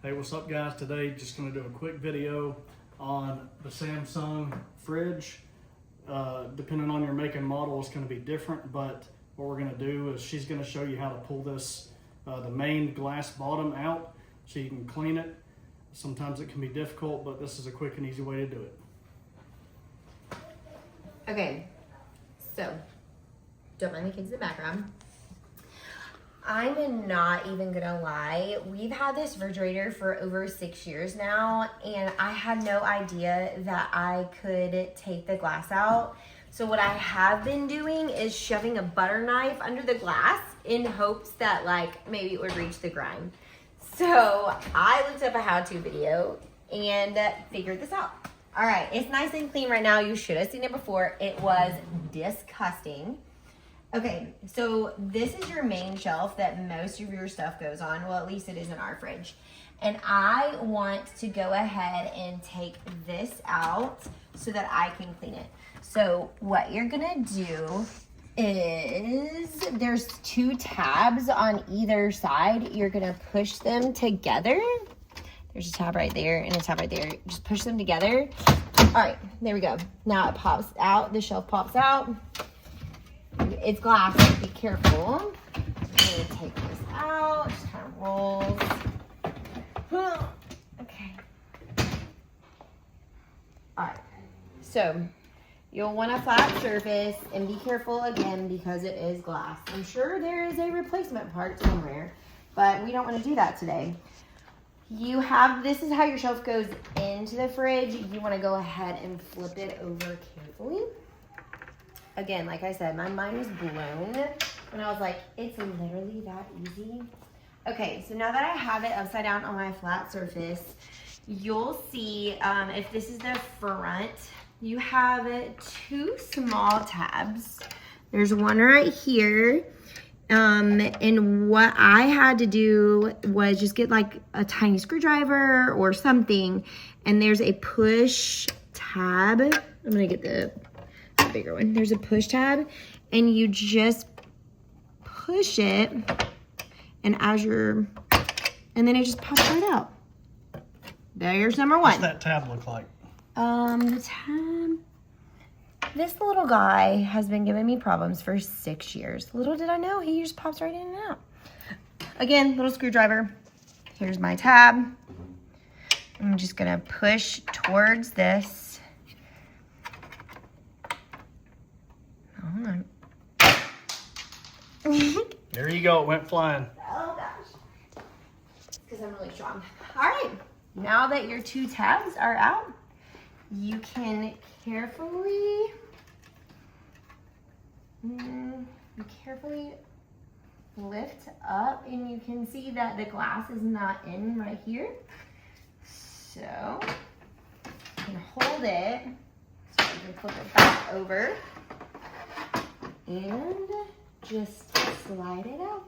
Hey, what's up guys? Today just going to do a quick video on the Samsung fridge. Depending on your make and model, it's going to be different, but what we're going to do is she's going to show you how to pull this, the main glass bottom out so you can clean it. Sometimes it can be difficult, but this is a quick and easy way to do it. Okay, so don't mind the kids in the background. I'm not even gonna lie. We've had this refrigerator for over 6 years now, and I had no idea that I could take the glass out. So what I have been doing is shoving a butter knife under the glass in hopes that like maybe it would reach the grime. So I looked up a how-to video and figured this out. All right, it's nice and clean right now. You should have seen it before. It was disgusting. Okay, so this is your main shelf that most of your stuff goes on. Well, at least it is in our fridge. And I want to go ahead and take this out so that I can clean it. So what you're gonna do is there's 2 tabs on either side. You're gonna push them together. There's a tab right there and a tab right there. Just push them together. All right, there we go. Now it pops out, the shelf pops out. It's glass, so be careful. I'm gonna take this out, just kind of rolls. Okay. All right, so you'll want a flat surface and be careful again because it is glass. I'm sure there is a replacement part somewhere, but we don't want to do that today. You have, this is how your shelf goes into the fridge. You want to go ahead and flip it over carefully. Again, like I said, my mind was blown when I was like, it's literally that easy. Okay, so now that I have it upside down on my flat surface, you'll see if this is the front, you have 2 small tabs. There's one right here. And what I had to do was just get like a tiny screwdriver or something. And there's a push tab. I'm gonna get the bigger one. There's a push tab and you just push it and and then it just pops right out. There's number 1. What's that tab look like? The tab, this little guy has been giving me problems for 6 years. Little did I know, he just pops right in and out. Again, little screwdriver. Here's my tab. I'm just gonna push towards this. Hold on. There you go, it went flying. Oh gosh. Because I'm really strong. All right, now that your 2 tabs are out, you can carefully lift up and you can see that the glass is not in right here. So you can hold it so you can flip it back over and just slide it out.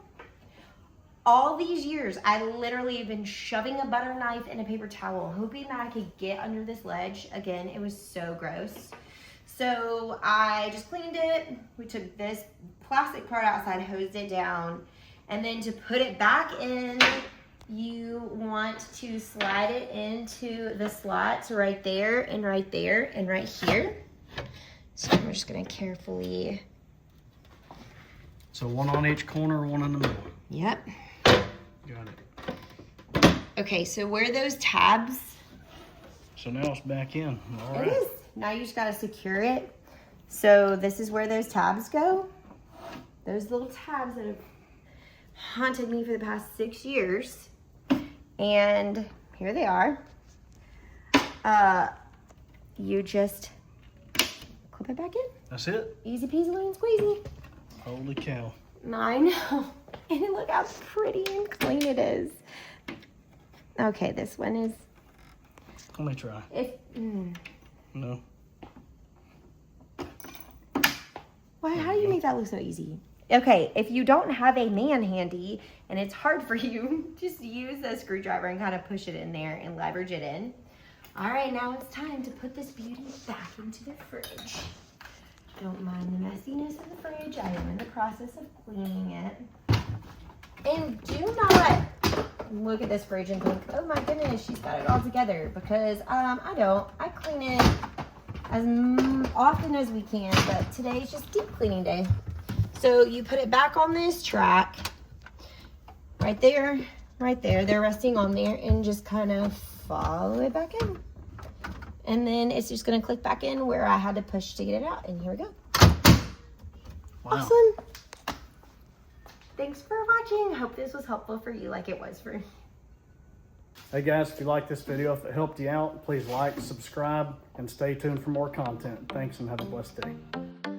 All these years, I literally have been shoving a butter knife in a paper towel, hoping that I could get under this ledge. Again, it was so gross. So I just cleaned it. We took this plastic part outside, hosed it down, and then to put it back in, you want to slide it into the slots right there and right there and right here. So I'm just gonna carefully. So 1 on each corner, 1 in the middle. Yep. Got it. Okay, so where those tabs? So now it's back in. All right. It is. Now you just gotta secure it. So this is where those tabs go. Those little tabs that have haunted me for the past 6 years. And here they are. You just clip it back in. That's it. Easy peasy lemon squeezy. Holy cow. I know. And look how pretty and clean it is. Okay, this one is. Let me try. No. Why? How do you make that look so easy? Okay, if you don't have a man handy and it's hard for you, just use a screwdriver and kind of push it in there and leverage it in. All right, now it's time to put this beauty back into the fridge. Don't mind the messiness of the fridge. I am in the process of cleaning it. And do not look at this fridge and think, oh my goodness, she's got it all together, because I don't. I clean it as often as we can, but today is just deep cleaning day. So you put it back on this track, right there, right there. They're resting on there, and just kind of follow it back in. And then it's just gonna click back in where I had to push to get it out, and here we go. Wow. Awesome. Thanks for watching. Hope this was helpful for you like it was for me. Hey guys, if you like this video, if it helped you out, please like, subscribe, and stay tuned for more content. Thanks and have a blessed day.